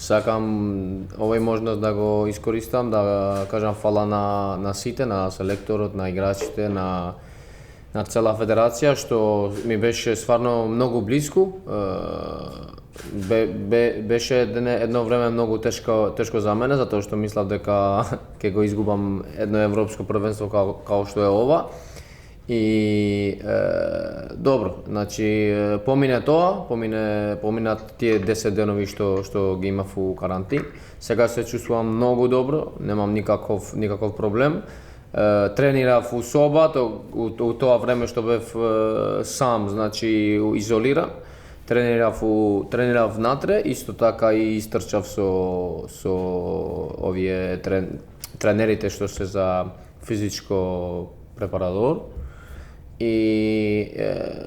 Сакам овој можност да го искористам, да кажам фала на сите, на селекторот, на играчите, на цела федерација, што ми беше стварно многу блиску. Беше едно време многу тешко за мене, затоа што мислав дека ќе го изгубам едно европско првенство како што е ова. И добро, значи помине тоа, поминат тие 10 денови што ги имав у карантин. Сега се чувствувам многу добро, немам никаков проблем. Тренирав у соба, у тоа време што бев сам, значи изолиран. Тренирав натре, исто така и истрчав со овие тренерите што се за физичко препаратор. И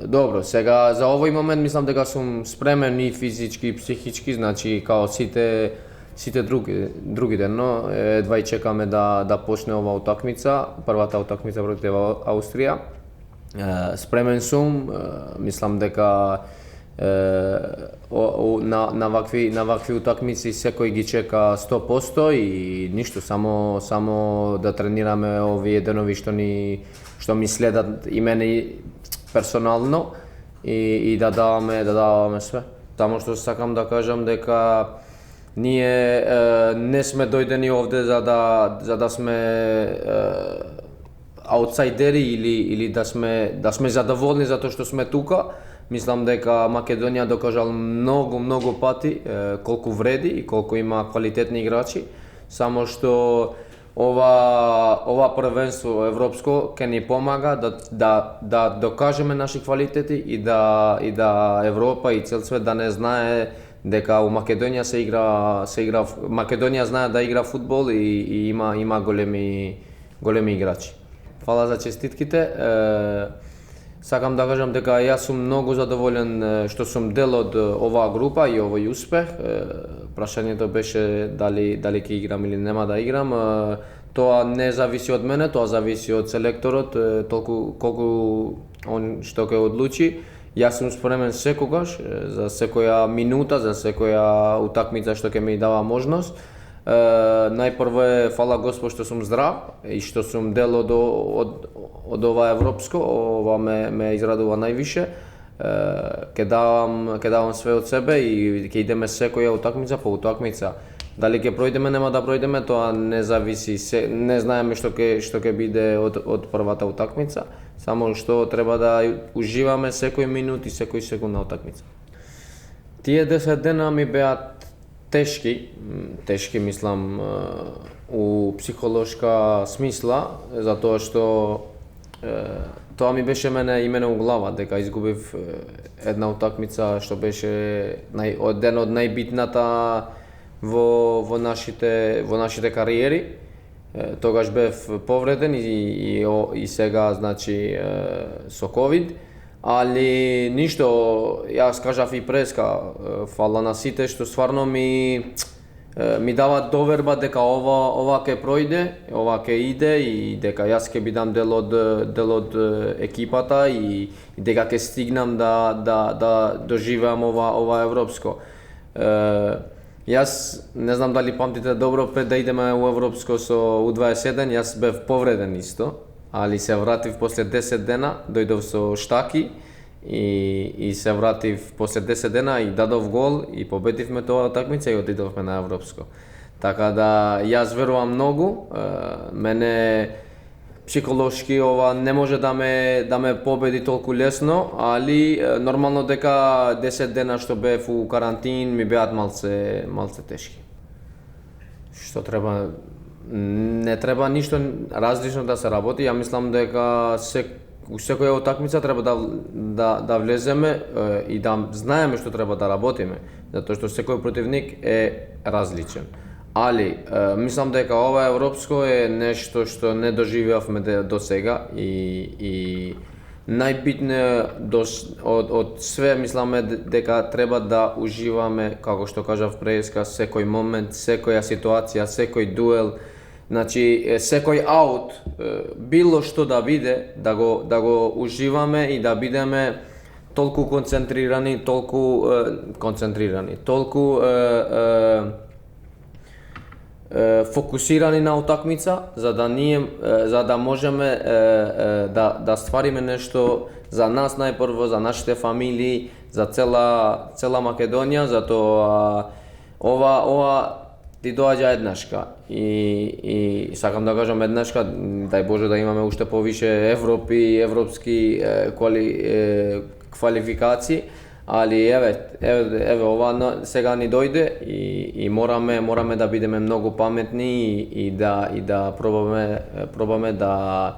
добро, сега за овој момент мислам дека сум спремен и физички и психички, значи као сите другите, но едва и чекаме да почне ова утакмица, првата утакмица против Аустрија. Спремен сум, мислам дека на вакви утакмици секој ги чека 100% и ништо, само да тренираме овие денови што ми следат и мене персонално и да даваме све. Само што сакам да кажам дека ние не сме дојдени овде за да сме аутсайдери или да сме задоволни затоа што сме тука. Мислам дека Македонија докажал многу пати колку вреди и колку има квалитетни играчи, само што ова првенство европско ќе ни помага да докажеме наши квалитети и да Европа и цел свет да не знае дека у Македонија се игра Македонија знае да игра фудбал и има големи играчи. Фала за честитките. Сакам да кажам дека јас сум многу задоволен што сум дел од оваа група и овој успех. Прашањето беше дали ќе играм или нема да играм. Тоа не зависи од мене, тоа зависи од селекторот, толку колку он што ќе одлучи. Јас сум спремен секогаш за секоја минута, за секоја утакмица што ќе ми дава можност. Најпрво е фала Господ што сум здрав и што сум дел од ова европско, ова ме израдува највише. Ќе давам све од себе и ќе идеме секоја утакмица по утакмица. Дали ќе пројдеме, нема да пројдеме, тоа не зависи, не знаеме што ќе биде од првата утакмица, само што треба да уживаме секој минут и секој секунд на утакмица. Тие 10 дена ми беа тешки мислам у психолошка смисла, затоа што тоа ми беше мене у глава, дека изгубив една утакмица што беше ден од најбитната во нашите кариери. Тогаш бев повреден и сега значи со ковид. Али ништо, јас кажав и преска, фала на сите што стварно ми дава доверба дека ова ќе пројде, ова ќе иде и дека јас ќе бидам дел од екипата и дека ќе стигнам да доживеам ова европско. Јас не знам дали памтите добро, пред да идеме у европско со U21, јас бев повреден исто, али се вратив после 10 дена, дојдов со штаки и се вратив после 10 дена и дадов гол и победивме тоа такмица и отидовме на европско. Така да јас верувам многу, мене психолошки ова не може да ме победи толку лесно, али нормално дека 10 дена што бев у карантин ми беат малце тешки. Што треба, не треба ништо различно да се работи. Ја мислам дека у секоја утакмица треба да влеземе и да знаеме што треба да работиме, затоа што секој противник е различен. Али мислам дека ова европско е нешто што не доживеавме до сега и најбитно од све мисламе дека треба да уживаме, како што кажав преска, секој момент, секоја ситуација, секој дуел. Значи, секој аут, било што да биде, да го уживаме и да бидеме толку концентрирани, толку fokusirani na utakmica, za da možemo da stvarime nešto za nas najprvo, za naše familije, za cela Makedonija, zato ova ti dođa jednaška i sakam da kažem jednaška, daj Bože da imаме уште повише европски квалификации, ali evo ова сега ни дојде и morаме да бидеме многу паметни и да пробаме да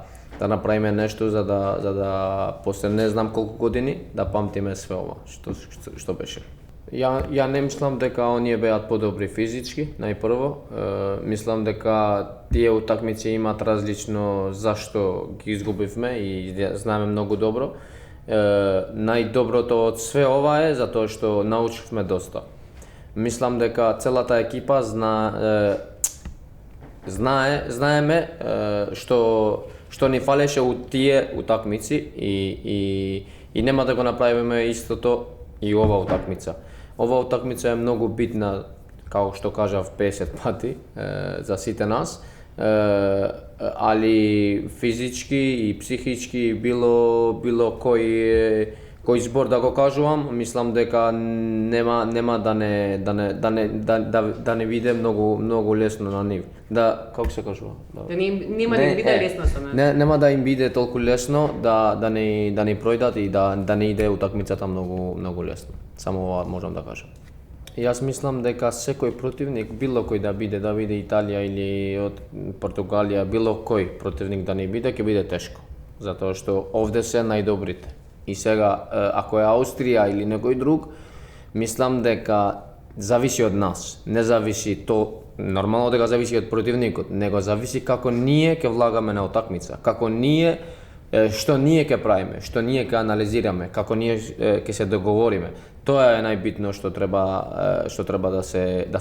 направиме нешто за да после не знам колку години да памтиме све ова што беше. Ја не мислам дека оние беат подобри физички, најпрво. Мислам дека тие утакмици имаат различно зашто ги изгубивме и знаеме многу добро. Најдоброто од све ова е затоа што научивме доста. Мислам дека целата екипа знаеме што ни фалеше у тие утакмици и нема да го направиме истото и ова утакмица. Ова утакмица е многу битна, како што кажав 50 пати, за сите нас, али физички и психички било кој збор да го кажувам, мислам дека нема да не биде многу лесно на нив. Како се кажува? Нема да им биде лесно со мене. Нема да им биде толку лесно да ни пројдат и да не иде утакмицата многу лесно. Само ова можам да кажам. Јас мислам дека секој противник, било кој да биде Италија или од Португалија, било кој противник да не биде, ќе биде тешко. Затоа што овде се најдобрите. И сега, ако е Австрија или некој друг, мислам дека зависи од нас. Не зависи нормално дека зависи од противникот, него зависи како ние ќе влагаме на утакмица, како ние што ние ќе правиме, што ние ќе анализираме, како ние ќе се договориме. Тоа е најбитно што треба да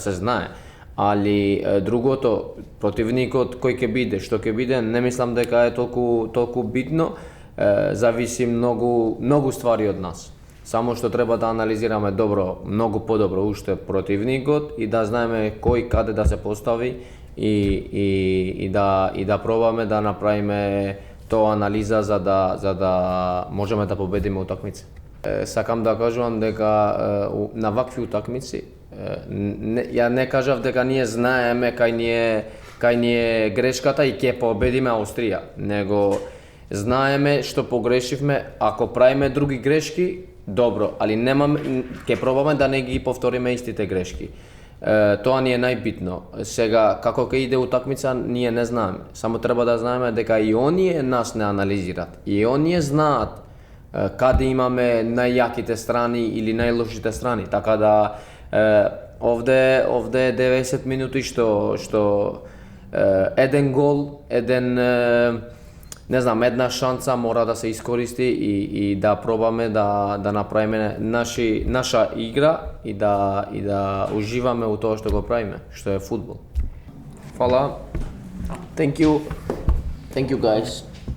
се знае. Али другото, противникот кој ќе биде, што ќе биде, не мислам дека е толку битно, зависи многу ствари од нас. Само што треба да анализираме добро, многу подобро уште противникот и да знаеме кој каде да се постави и да пробаме да направиме тоа анализа за да можеме да победиме утакмица. Сакам да кажувам дека на вакви утакмици ја не кажав дека ние знаеме кај ни е грешката и ќе победиме Австрија, него знаеме што погрешивме, ако правиме други грешки, добро, али ќе пробаме да не ги повториме истите грешки. Тоа ни е најбитно. Сега, како ќе иде утакмица, ние не знаеме. Само треба да знаеме дека и оние нас не анализират. И оние знаат каде имаме најјаките страни или најлошите страни. Така да, овде 90 минути што еден гол, една шанса мора да се искористи и да пробаме да направиме наша игра и да уживаме у тоа што го правиме, што е фудбал. Фала. Thank you guys.